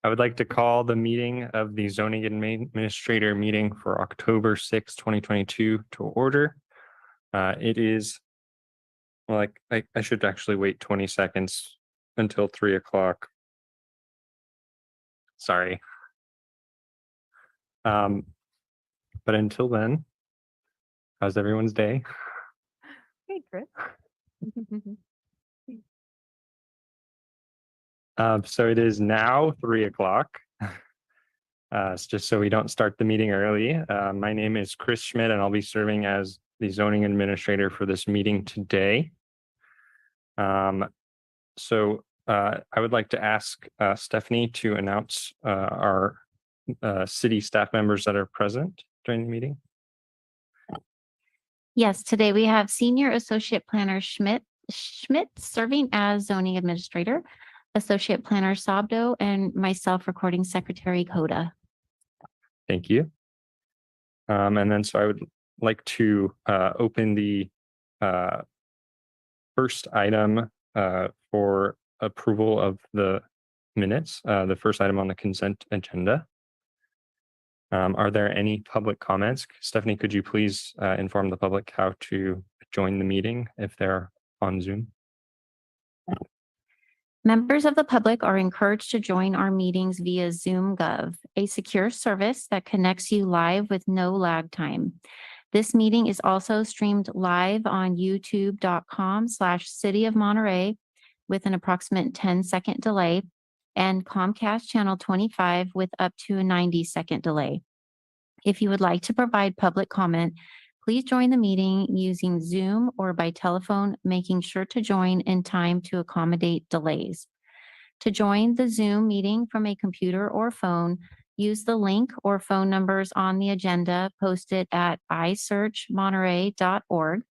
I would like to call the meeting of the zoning administrator meeting for October 6, 2022 to order. It is, well, I should actually wait 20 seconds until 3 o'clock. Sorry. But until then, how's everyone's day? Hey, Chris. So it is now 3 o'clock. It's just so we don't start the meeting early. My name is Chris Schmidt, and I'll be serving as the zoning administrator for this meeting today. So I would like to ask Stephanie to announce our city staff members that are present during the meeting. Yes, today we have Senior Associate Planner Schmidt serving as zoning administrator, Associate Planner Sabdo, and myself, Recording Secretary Coda. Thank you. And then so I would like to open the first item for approval of the minutes, the first item on the consent agenda. Are there any public comments? Stephanie, could you please inform the public how to join the meeting if they're on Zoom? Members of the public are encouraged to join our meetings via Zoom Gov, a secure service that connects you live with no lag time. This meeting is also streamed live on youtube.com/City of Monterey with an approximate 10-second delay and Comcast channel 25 with up to a 90-second delay. If you would like to provide public comment, please join the meeting using Zoom or by telephone, making sure to join in time to accommodate delays. To join the Zoom meeting from a computer or phone, use the link or phone numbers on the agenda posted at isearchmonterey.org.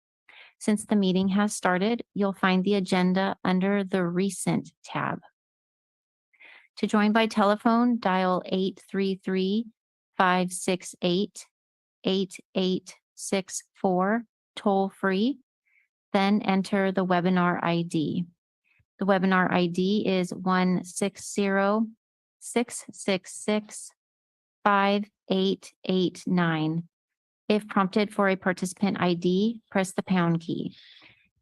Since the meeting has started, you'll find the agenda under the Recent tab. To join by telephone, dial 833-568-8864 toll free, then enter the webinar ID. The webinar ID is 160-666-5889. If prompted for a participant ID, press the pound key.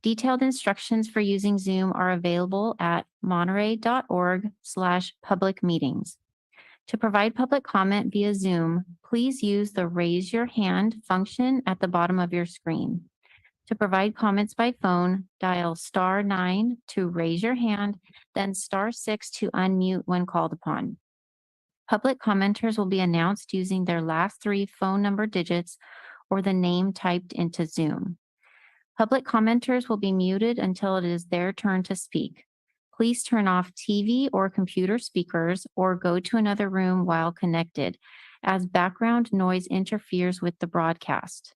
Detailed instructions for using Zoom are available at monterey.org/public meetings. To provide public comment via Zoom, please use the raise your hand function at the bottom of your screen. To provide comments by phone, dial *9 to raise your hand, then *6 to unmute when called upon. Public commenters will be announced using their last 3 phone number digits or the name typed into Zoom. Public commenters will be muted until it is their turn to speak. Please turn off TV or computer speakers or go to another room while connected, as background noise interferes with the broadcast.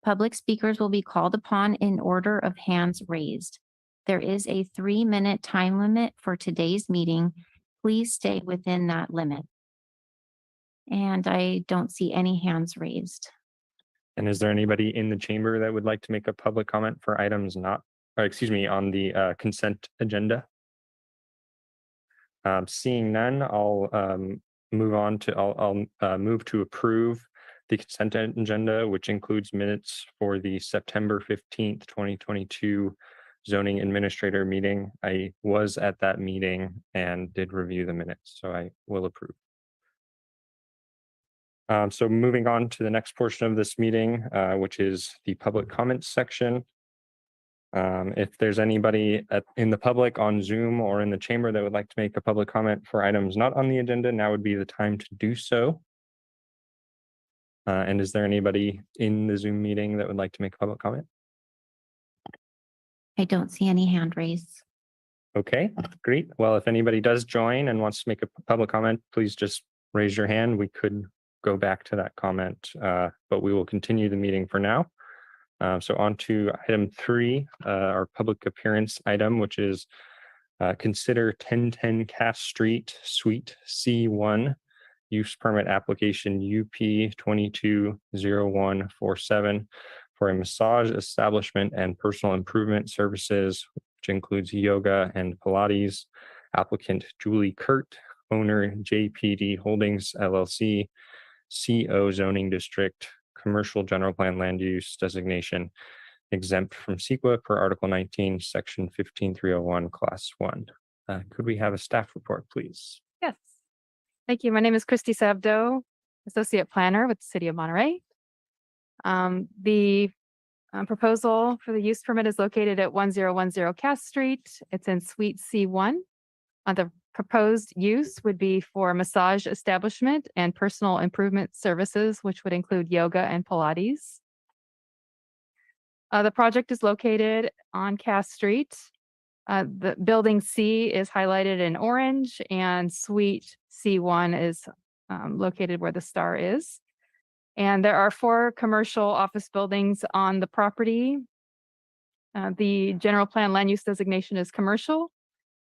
Public speakers will be called upon in order of hands raised. There is a 3-minute time limit for today's meeting. Please stay within that limit. And I don't see any hands raised. And is there anybody in the chamber that would like to make a public comment for items on the consent agenda? Seeing none, I'll move to approve the consent agenda, which includes minutes for the September 15th, 2022 zoning administrator meeting. I was at that meeting and did review the minutes, so I will approve. So moving on to the next portion of this meeting, which is the public comments section. If there's anybody in the public on Zoom or in the chamber that would like to make a public comment for items not on the agenda, now would be the time to do so. And is there anybody in the Zoom meeting that would like to make a public comment? I don't see any hand raised. Okay, great. Well, if anybody does join and wants to make a public comment, please just raise your hand. We could go back to that comment, but we will continue the meeting for now. So on to item 3, our public appearance item, which is consider 1010 Cass Street, Suite C1, use permit application UP 220147 for a massage establishment and personal improvement services, which includes yoga and Pilates. Applicant Julie Kurt, owner JPD Holdings LLC, CO zoning district, commercial general plan land use designation, exempt from CEQA per Article 19, Section 15301, Class 1. Could we have a staff report, please? Yes. Thank you. My name is Christy Sabdo, Associate Planner with the City of Monterey. The proposal for the use permit is located at 1010 Cass Street. It's in Suite C1. The proposed use would be for massage establishment and personal improvement services, which would include yoga and Pilates. The project is located on Cass Street. The building C is highlighted in orange and suite C1 is located where the star is. And there are 4 commercial office buildings on the property. The general plan land use designation is commercial,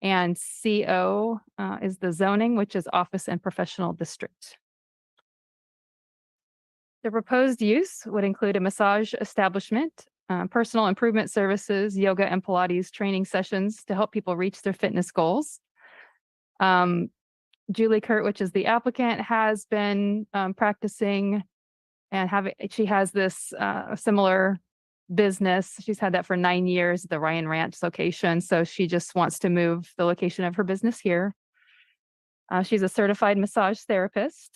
and CO is the zoning, which is office and professional district. The proposed use would include a massage establishment, personal improvement services, yoga and Pilates training sessions to help people reach their fitness goals. Julie Kurt, which is the applicant, has been practicing and she has this similar business. She's had that for 9 years, the Ryan Ranch location. So she just wants to move the location of her business here. She's a certified massage therapist.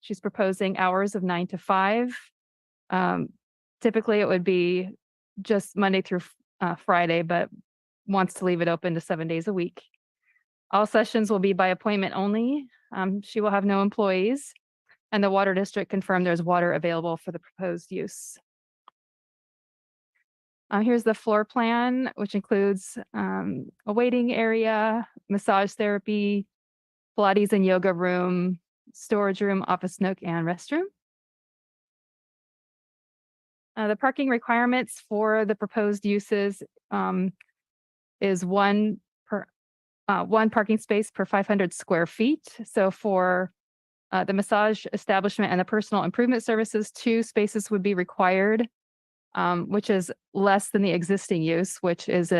She's proposing hours of 9 to 5. Typically, it would be just Monday through Friday, but wants to leave it open to 7 days a week. All sessions will be by appointment only. She will have no employees, and the Water District confirmed there's water available for the proposed use. Here's the floor plan, which includes a waiting area, massage therapy, Pilates and yoga room, storage room, office nook, and restroom. The parking requirements for the proposed uses is one parking space per 500 square feet. So for the massage establishment and the personal improvement services, 2 spaces would be required, which is less than the existing use, which is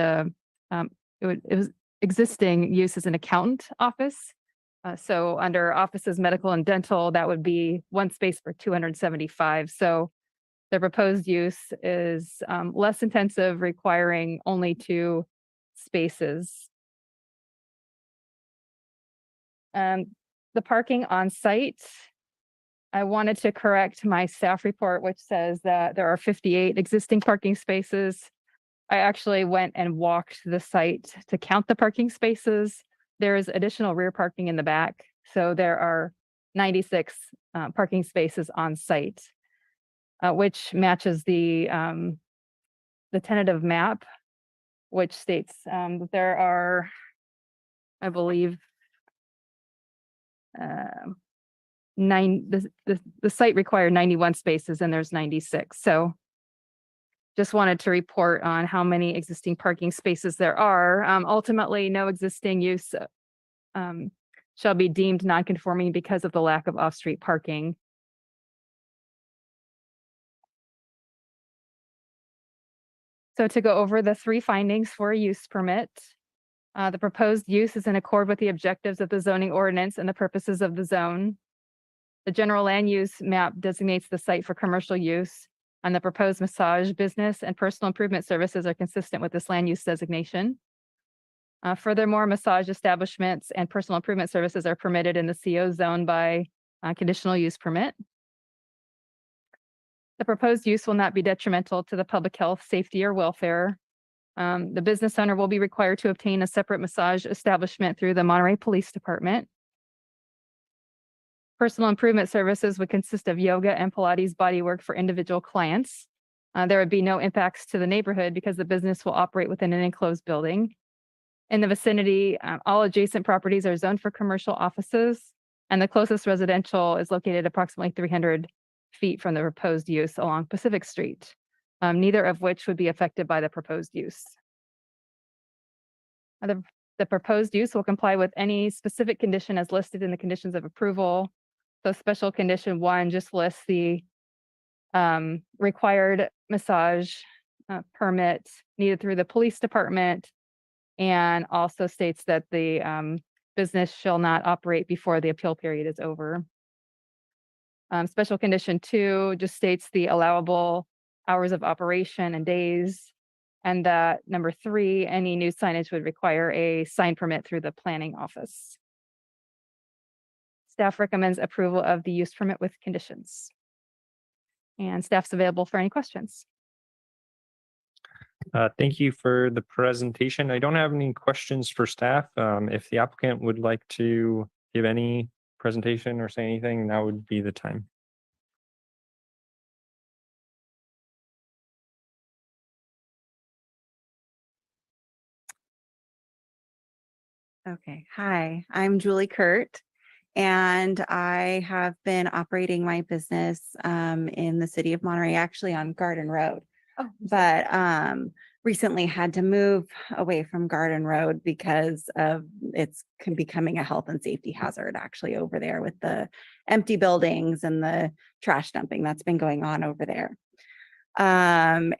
existing use as an accountant office. So under offices, medical and dental, that would be 1 space per 275. So the proposed use is less intensive, requiring only 2 spaces. The parking on site, I wanted to correct my staff report, which says that there are 58 existing parking spaces. I actually went and walked the site to count the parking spaces. There is additional rear parking in the back. So there are 96 parking spaces on site, which matches the tentative map, which states that there are, I believe, the site required 91 spaces and there's 96. So just wanted to report on how many existing parking spaces there are. Ultimately, no existing use shall be deemed non-conforming because of the lack of off-street parking. So to go over the 3 findings for a use permit, the proposed use is in accord with the objectives of the zoning ordinance and the purposes of the zone. The general land use map designates the site for commercial use, and the proposed massage, business, and personal improvement services are consistent with this land use designation. Furthermore, massage establishments and personal improvement services are permitted in the CO zone by conditional use permit. The proposed use will not be detrimental to the public health, safety, or welfare. The business owner will be required to obtain a separate massage establishment through the Monterey Police Department. Personal improvement services would consist of yoga and Pilates bodywork for individual clients. There would be no impacts to the neighborhood because the business will operate within an enclosed building. In the vicinity, all adjacent properties are zoned for commercial offices, and the closest residential is located approximately 300 feet from the proposed use along Pacific Street, neither of which would be affected by the proposed use. The proposed use will comply with any specific condition as listed in the conditions of approval. So special condition 1 just lists the required massage permit needed through the police department, and also states that the business shall not operate before the appeal period is over. Special condition 2 just states the allowable hours of operation and days. And that number 3, any new signage would require a sign permit through the planning office. Staff recommends approval of the use permit with conditions. And staff's available for any questions. Thank you for the presentation. I don't have any questions for staff. If the applicant would like to give any presentation or say anything, now would be the time. Okay, hi, I'm Julie Kurt, and I have been operating my business in the city of Monterey, actually on Garden Road. But recently had to move away from Garden Road because of becoming a health and safety hazard actually over there with the empty buildings and the trash dumping that's been going on over there. I've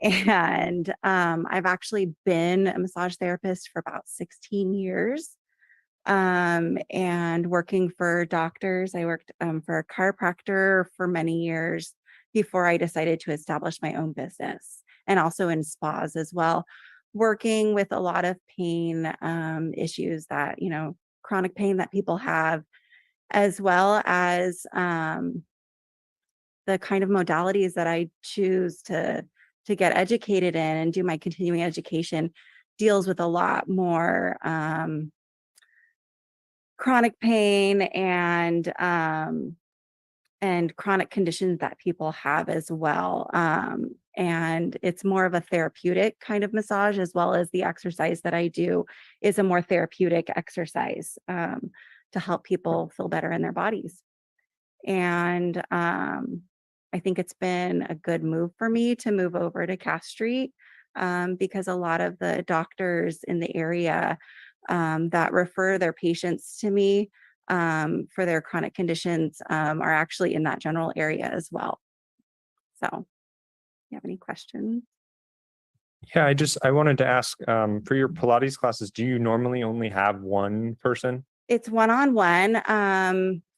actually been a massage therapist for about 16 years. And working for doctors. I worked for a chiropractor for many years before I decided to establish my own business, and also in spas as well, working with a lot of pain issues that, chronic pain that people have, as well as the kind of modalities that I choose to get educated in and do my continuing education deals with a lot more chronic pain and chronic conditions that people have as well. And it's more of a therapeutic kind of massage, as well as the exercise that I do is a more therapeutic exercise to help people feel better in their bodies. And I think it's been a good move for me to move over to Cass Street because a lot of the doctors in the area that refer their patients to me for their chronic conditions are actually in that general area as well. So, you have any questions? Yeah, I wanted to ask for your Pilates classes, do you normally only have one person? It's one-on-one.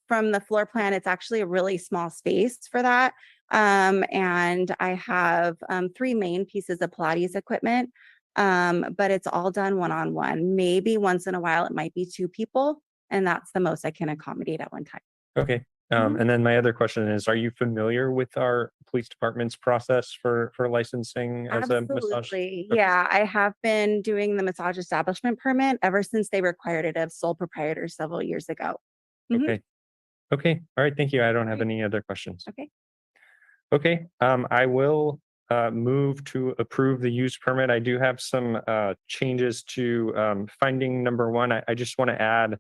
From the floor plan, it's actually a really small space for that. And I have 3 main pieces of Pilates equipment. But it's all done one-on-one. Maybe once in a while, it might be 2 people, and that's the most I can accommodate at one time. Okay. And then my other question is, are you familiar with our police department's process for licensing as a massage? Absolutely. Yeah, I have been doing the massage establishment permit ever since they required it of sole proprietors several years ago. Mhm. Okay. Okay. All right. Thank you. I don't have any other questions. Okay. Okay. I will move to approve the use permit. I do have some changes to finding number 1. I just want to add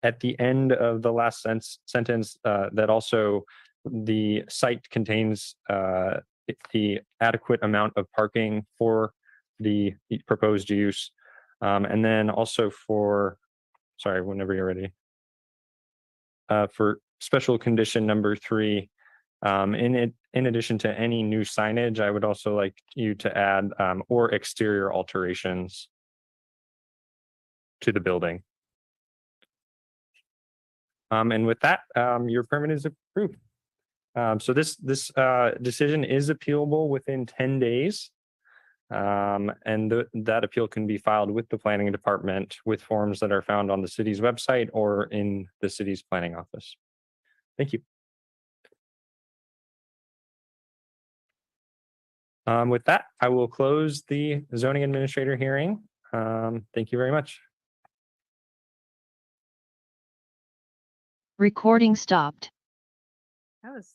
at the end of the last sentence that also the site contains the adequate amount of parking for the proposed use. And then also sorry, whenever you're ready. For special condition number 3, in addition to any new signage, I would also like you to add or exterior alterations to the building. And with that, your permit is approved. So this decision is appealable within 10 days. And that appeal can be filed with the planning department with forms that are found on the city's website or in the city's planning office. Thank you. With that, I will close the zoning administrator hearing. Thank you very much. Recording stopped. That was